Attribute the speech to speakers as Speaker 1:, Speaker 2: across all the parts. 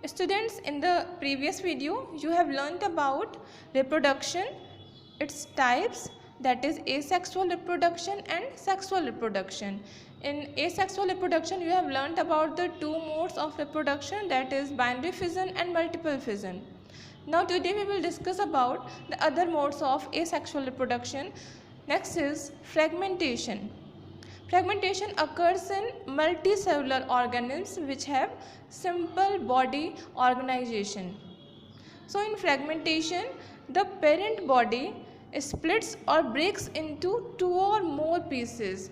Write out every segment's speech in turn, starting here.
Speaker 1: Students, in the previous video, you have learnt about reproduction, its types, that is asexual reproduction and sexual reproduction. In asexual reproduction, you have learnt about the two modes of reproduction, that is binary fission and multiple fission. Now today we will discuss about the other modes of asexual reproduction. Next is fragmentation. Fragmentation occurs in multicellular organisms which have simple body organization. So in fragmentation, the parent body splits or breaks into two or more pieces.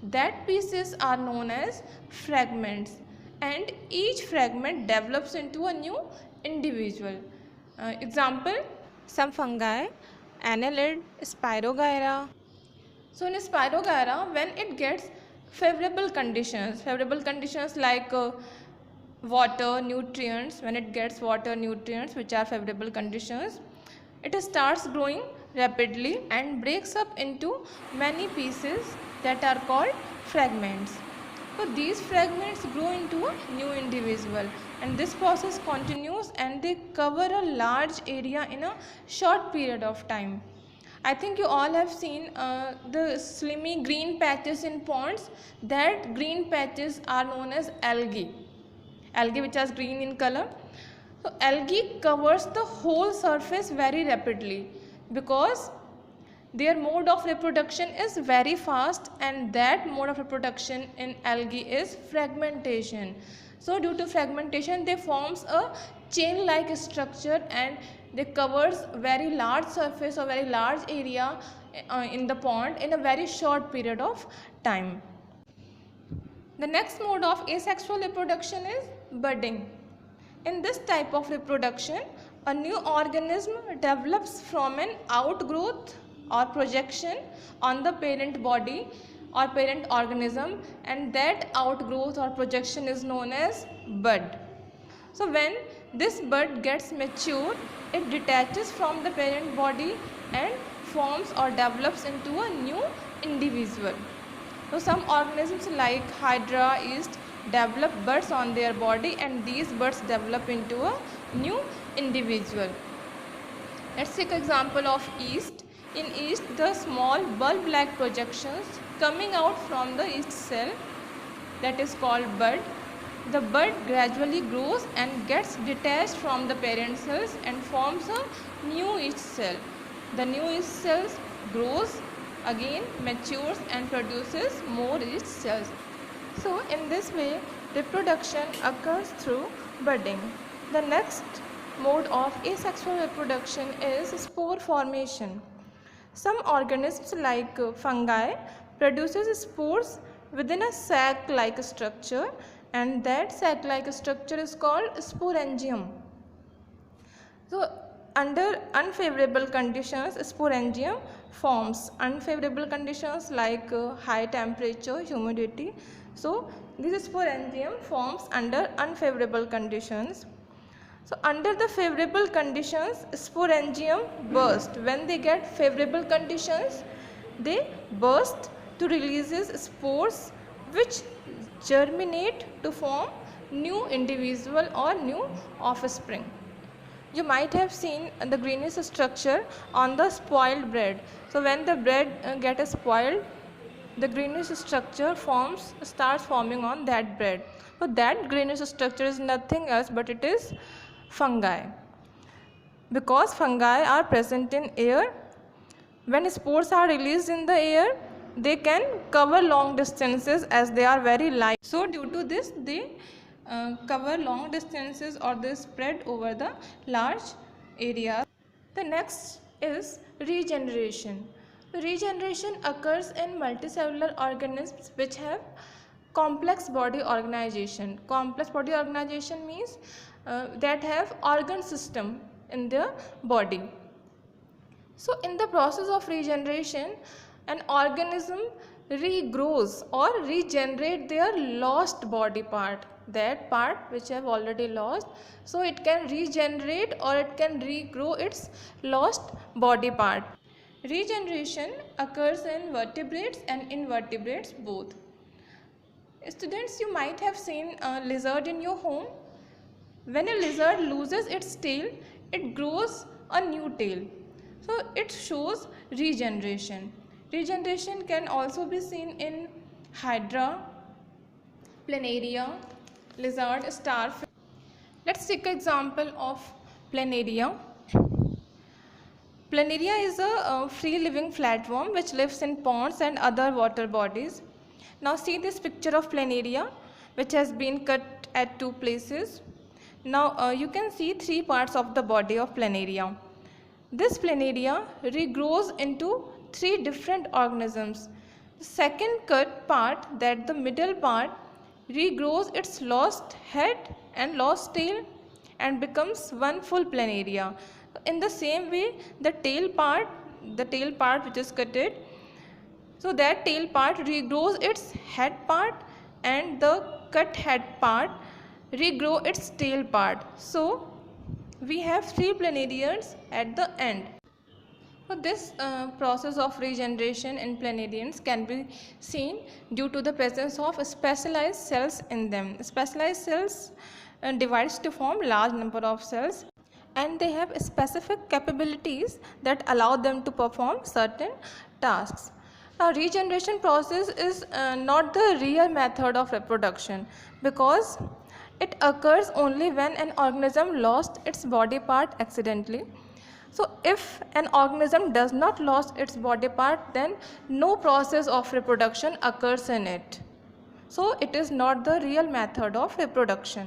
Speaker 1: That pieces are known as fragments, and each fragment develops into a new individual. Example, some fungi, annelid, Spirogyra. So in Spirogyra, when it gets favorable conditions like water, nutrients, when it gets water, nutrients which are favorable conditions, it starts growing rapidly and breaks up into many pieces that are called fragments. So these fragments grow into a new individual, and this process continues and they cover a large area in a short period of time. I think you all have seen the slimy green patches in ponds. That green patches are known as algae which is green in color. So algae covers the whole surface very rapidly because their mode of reproduction is very fast, and that mode of reproduction in algae is fragmentation. So due to fragmentation, they forms a chain-like structure and they covers very large surface or very large area in the pond in a very short period of time. The next mode of asexual reproduction is budding. In this type of reproduction, a new organism develops from an outgrowth or projection on the parent body or parent organism, and that outgrowth or projection is known as bud. So when this bud gets mature, it detaches from the parent body and forms or develops into a new individual. So some organisms like Hydra yeast develop buds on their body, and these buds develop into a new individual. Let's take an example of yeast. In yeast, the small bulb-like projections coming out from the yeast cell, that is called bud. The bud gradually grows and gets detached from the parent cells and forms a new yeast cell. The new yeast cells grows again, matures and produces more yeast cells. So in this way, reproduction occurs through budding. The next mode of asexual reproduction is spore formation. Some organisms like fungi produces spores within a sac-like structure, and that sac-like structure is called sporangium. So under unfavorable conditions, sporangium forms. Unfavorable conditions like high temperature, humidity. So this sporangium forms under unfavorable conditions. So under the favorable conditions, sporangium burst. When they get favorable conditions, they burst to releases spores which germinate to form new individual or new offspring. You might have seen the greenish structure on the spoiled bread. So when the bread gets spoiled, the greenish structure starts forming on that bread. So that greenish structure is nothing else but it is fungi. Because fungi are present in air, when spores are released in the air, they can cover long distances as they are very light. So due to this, they cover long distances or they spread over the large area. The next is regeneration. Regeneration occurs in multicellular organisms which have complex body organization. Complex body organization means that have organ system in their body. So in the process of regeneration, an organism regrows or regenerate their lost body part, that part which have already lost. So it can regenerate or it can regrow its lost body part. Regeneration occurs in vertebrates and invertebrates both. Students, you might have seen a lizard in your home. When a lizard loses its tail, it grows a new tail. So it shows regeneration. Regeneration can also be seen in hydra, planaria, lizard, starfish. Let's take an example of planaria. Planaria is a free-living flatworm which lives in ponds and other water bodies. Now see this picture of planaria which has been cut at two places. Now you can see three parts of the body of planaria. This planaria regrows into three different organisms. The second cut part, that the middle part, regrows its lost head and lost tail and becomes one full planaria. In the same way, the tail part which is cutted, so that tail part regrows its head part and the cut head part regrow its tail part. So we have three planarians at the end. So this process of regeneration in planarians can be seen due to the presence of specialized cells in them. Specialized cells divides to form large number of cells, and they have specific capabilities that allow them to perform certain tasks. Now regeneration process is not the real method of reproduction, because it occurs only when an organism lost its body part accidentally. So if an organism does not lose its body part, then no process of reproduction occurs in it. So it is not the real method of reproduction.